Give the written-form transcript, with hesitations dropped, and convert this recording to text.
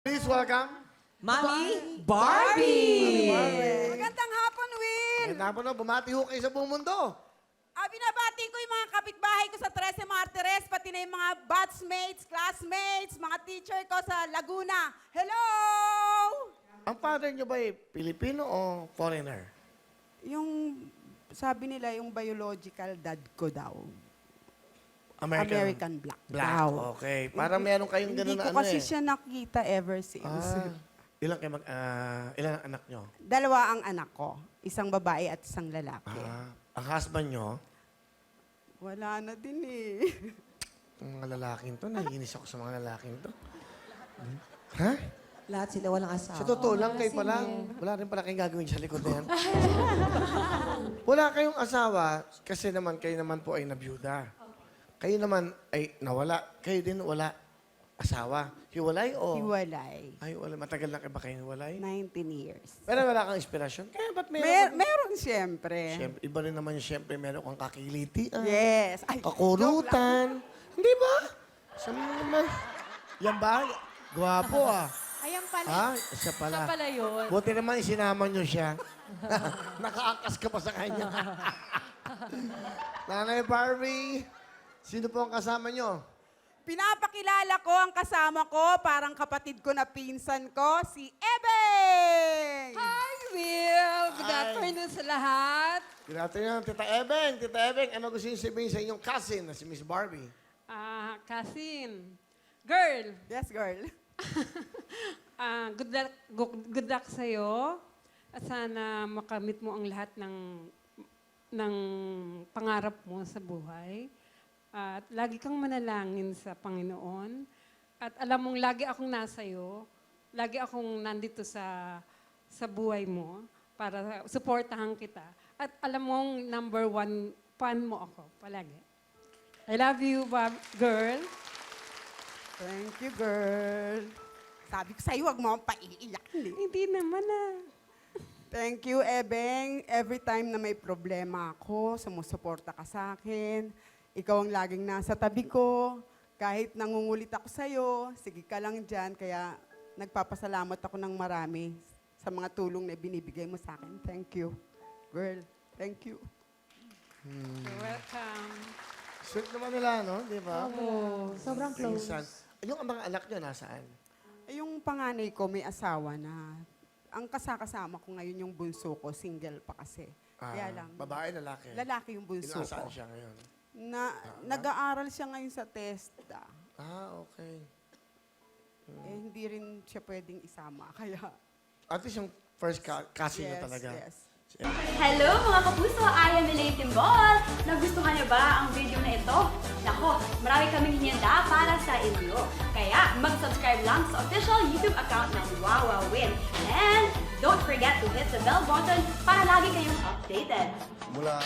Please welcome. Mami Barbie! Magandang hapon, Will! Ganda po no, bumati ho kayo sa buong mundo. Binabati ko yung mga kapitbahay ko sa 13 Martires, pati na yung mga batchmates, classmates, mga teacher ko sa Laguna. Hello! Ang father niyo ba ay Pilipino o foreigner? Yung, sabi nila, yung biological dad ko daw. American Black. Black, daw. okay. Parang meron kayong Hindi ganun ko na ano kasi eh. siya nakita ever since. Ilan kayo ilan ang anak niyo? Dalawa ang anak ko. Isang babae at isang lalaki. Ang husband niyo, Wala na din eh. ang mga lalaking to, naiinis ako sa mga lalaking to. Ha? Lahat sila walang asawa. Sa totoo lang, kayo pa lang. Wala rin pala kayong gagawin sa likod na yan. Wala kayong asawa kasi naman kayo naman po ay nabiyuda. Kayo naman ay nawala. Kayo din wala asawa. Hiwalay o? Hiwalay. Ay, wala. Matagal na kayo ba kayo hiwalay? 19 years. Pero wala kang inspirasyon. Kaya ba't meron? Meron siyempre. Siyempre, iba rin naman yung siyempre meron kang kakilitian. Yes. Ay, Kakurutan. Hindi ba? Sa mga naman. Yan ba? Gwapo ah. Ayan pala. Ah, siya pala. Siya pala yun. Buti naman isinama niyo siya. Nakaakas ka pa sa kanya. Nanay Barbie, sino po ang kasama niyo? pinapakilala ko ang kasama ko, parang kapatid ko na pinsan ko, si Ebeng! Hi, Will! Good Hi. afternoon sa lahat. Good afternoon, Tita Ebeng. Tita Ebeng, ano gusto niyo sabihin sa inyong cousin na si Miss Barbie? Cousin. Girl, Yes, girl. good luck sa'yo. At sana makamit mo ang lahat ng pangarap mo sa buhay. At lagi kang manalangin sa Panginoon. At alam mong lagi akong nasa'yo. Lagi akong nandito sa buhay mo para suportahan kita. At alam mong number one fan mo ako palagi. I love you, girl. Thank you, girl. Sabi ko sa'yo, huwag mo akong paiiyak. Hindi naman Thank you, Ebeng. Every time na may problema ako, sumusuporta ka sa akin. Ikaw ang laging nasa tabi ko. Kahit nangungulit ako sa'yo, sige ka lang dyan. Kaya nagpapasalamat ako ng marami sa mga tulong na binibigay mo sa akin. Thank you. Girl, thank you. You're welcome. Sweet naman nila, no? Di ba? Oo, sobrang close. Pinsan. Yung mga anak niyo, nasaan? Yung panganay ko may asawa na. Ang kasama ko ngayon yung bunso ko, single pa kasi. Kaya lang. Babae, lalaki? Lalaki yung bunso Nasaan ko. siya ngayon? Nag-aaral siya ngayon sa TESDA. Okay. Hindi rin siya pwedeng isama. Kaya, At least yung first cousin niyo talaga. yes. Hello mga kapuso! I am Elaine Timbol! Nagustuhan niyo ba ang video na ito? Nako, marami kaming hinihanda para sa inyo. Kaya mag-subscribe lang sa official YouTube account ng Wawa Win. And don't forget to hit the bell button para lagi kayong updated. Mula